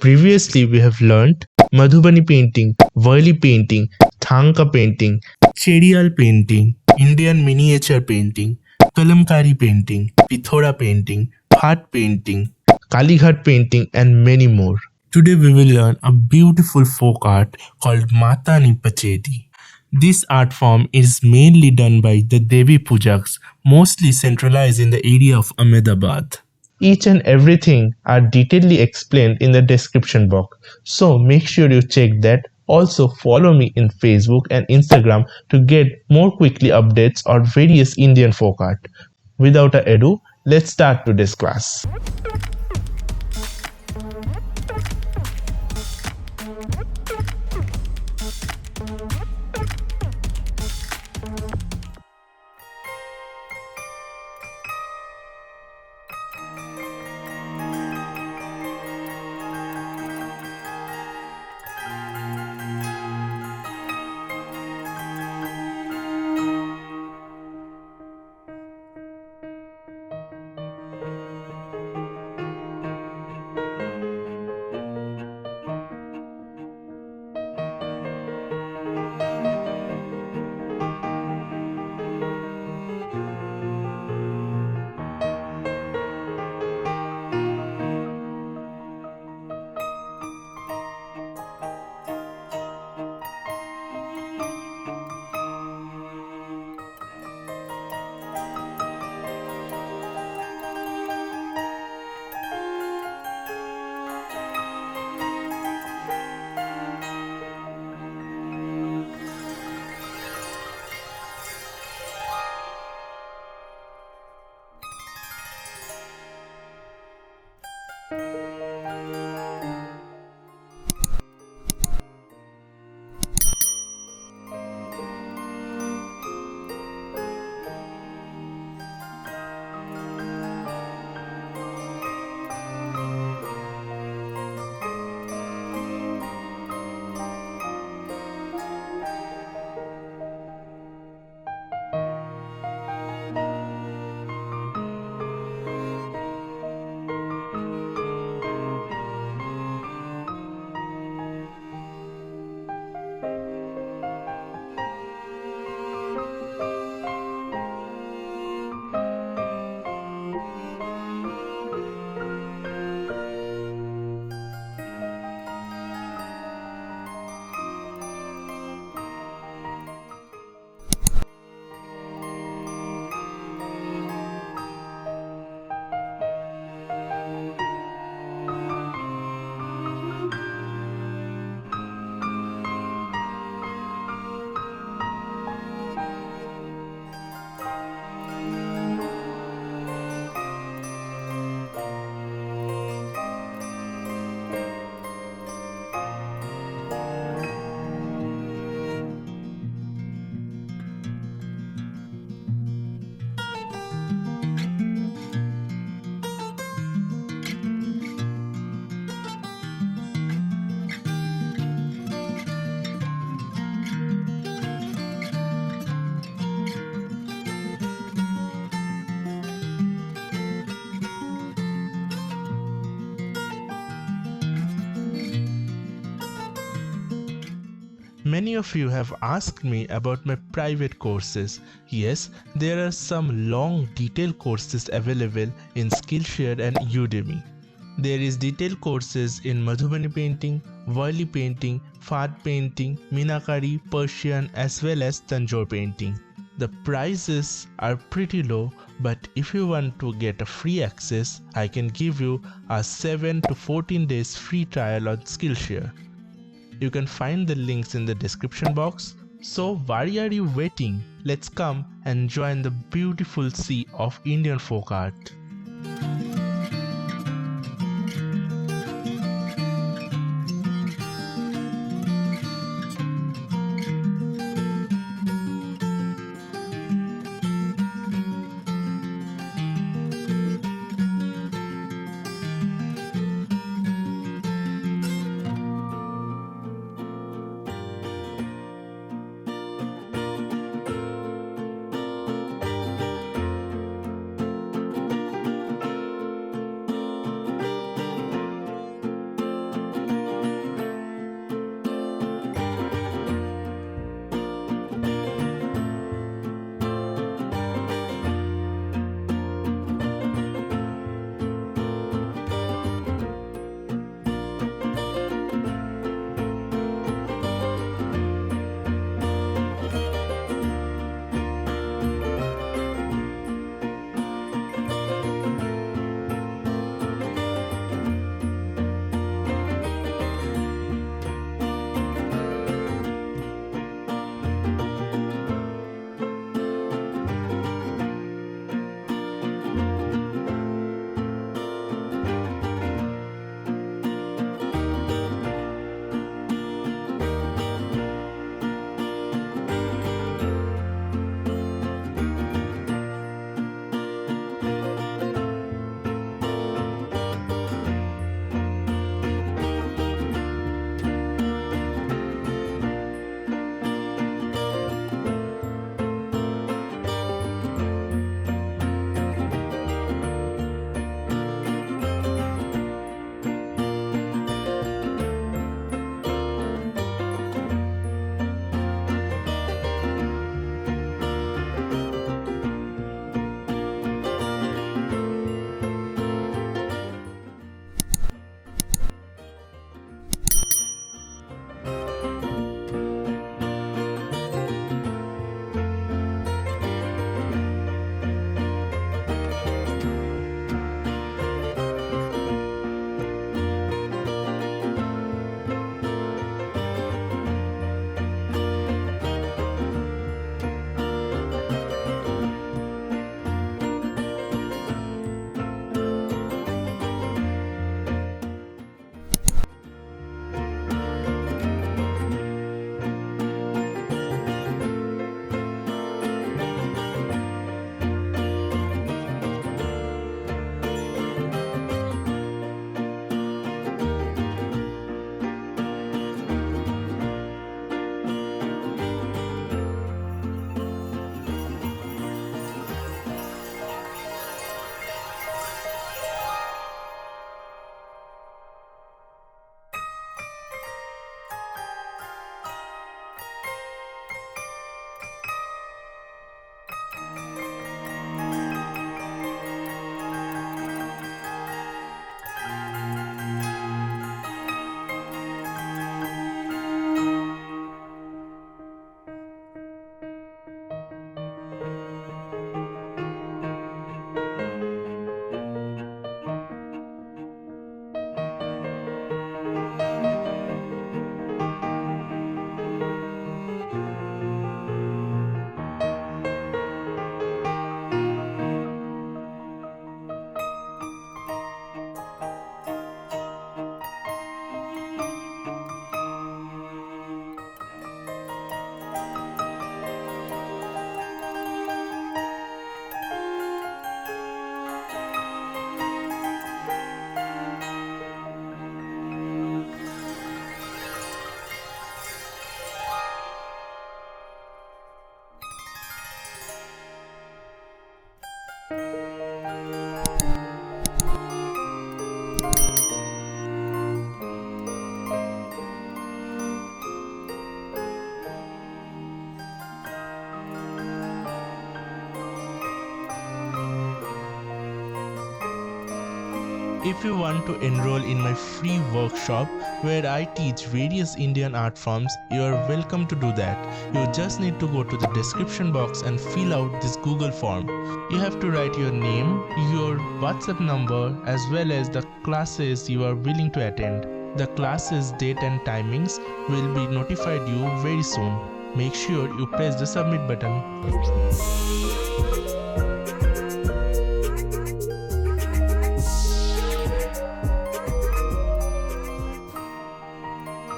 Previously, we have learnt Madhubani painting, Worli painting, Thanka painting, Chedial painting, Indian miniature painting, kalamkari painting, pithora painting, phad painting, Kalighat painting, and many more. Today, we will learn a beautiful folk art called Mata-Ni-pachedi. This art form is mainly done by the Devi Pujaks, mostly centralized in the area of Ahmedabad. Each and everything are detailedly explained in the description box, so make sure you check that. Also follow me in Facebook and Instagram to get more quickly updates on various Indian folk art. Without ado, let's start today's class. Many of you have asked me about my private courses. Yes, there are some long detailed courses available in Skillshare and Udemy. There is detailed courses in Madhubani painting, Worli painting, Phad painting, Meenakari, Persian as well as Tanjore painting. The prices are pretty low, but if you want to get a free access, I can give you a 7 to 14 days free trial on Skillshare. You can find the links in the description box. So why are you waiting? Let's come and join the beautiful sea of Indian folk art. If you want to enroll in my free workshop where I teach various Indian art forms, you are welcome to do that. You just need to go to the description box and fill out this Google form. You have to write your name, your WhatsApp number as well as the classes you are willing to attend. The classes date and timings will be notified you very soon. Make sure you press the submit button.